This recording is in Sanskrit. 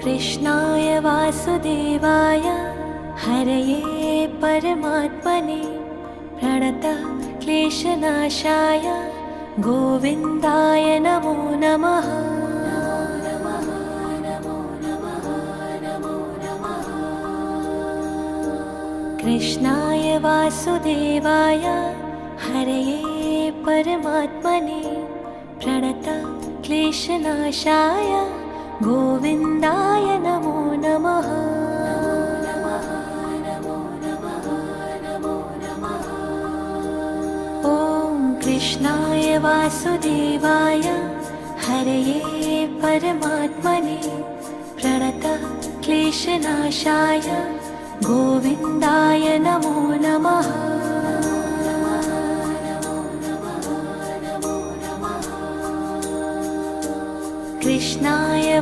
कृष्णाय वासुदेवाय हरये परमात्मने प्रणतः क्लेशनाशाय गोविन्दाय नमो नमः। कृष्णाय वासुदेवाय हरये परमात्मने प्रणतः क्लेशनाशाय गोविन्दाय नमो नमः। ॐ कृष्णाय वासुदेवाय हरये परमात्मने प्रणतः क्लेशनाशाय गोविन्दाय नमो नमः। कृष्णाय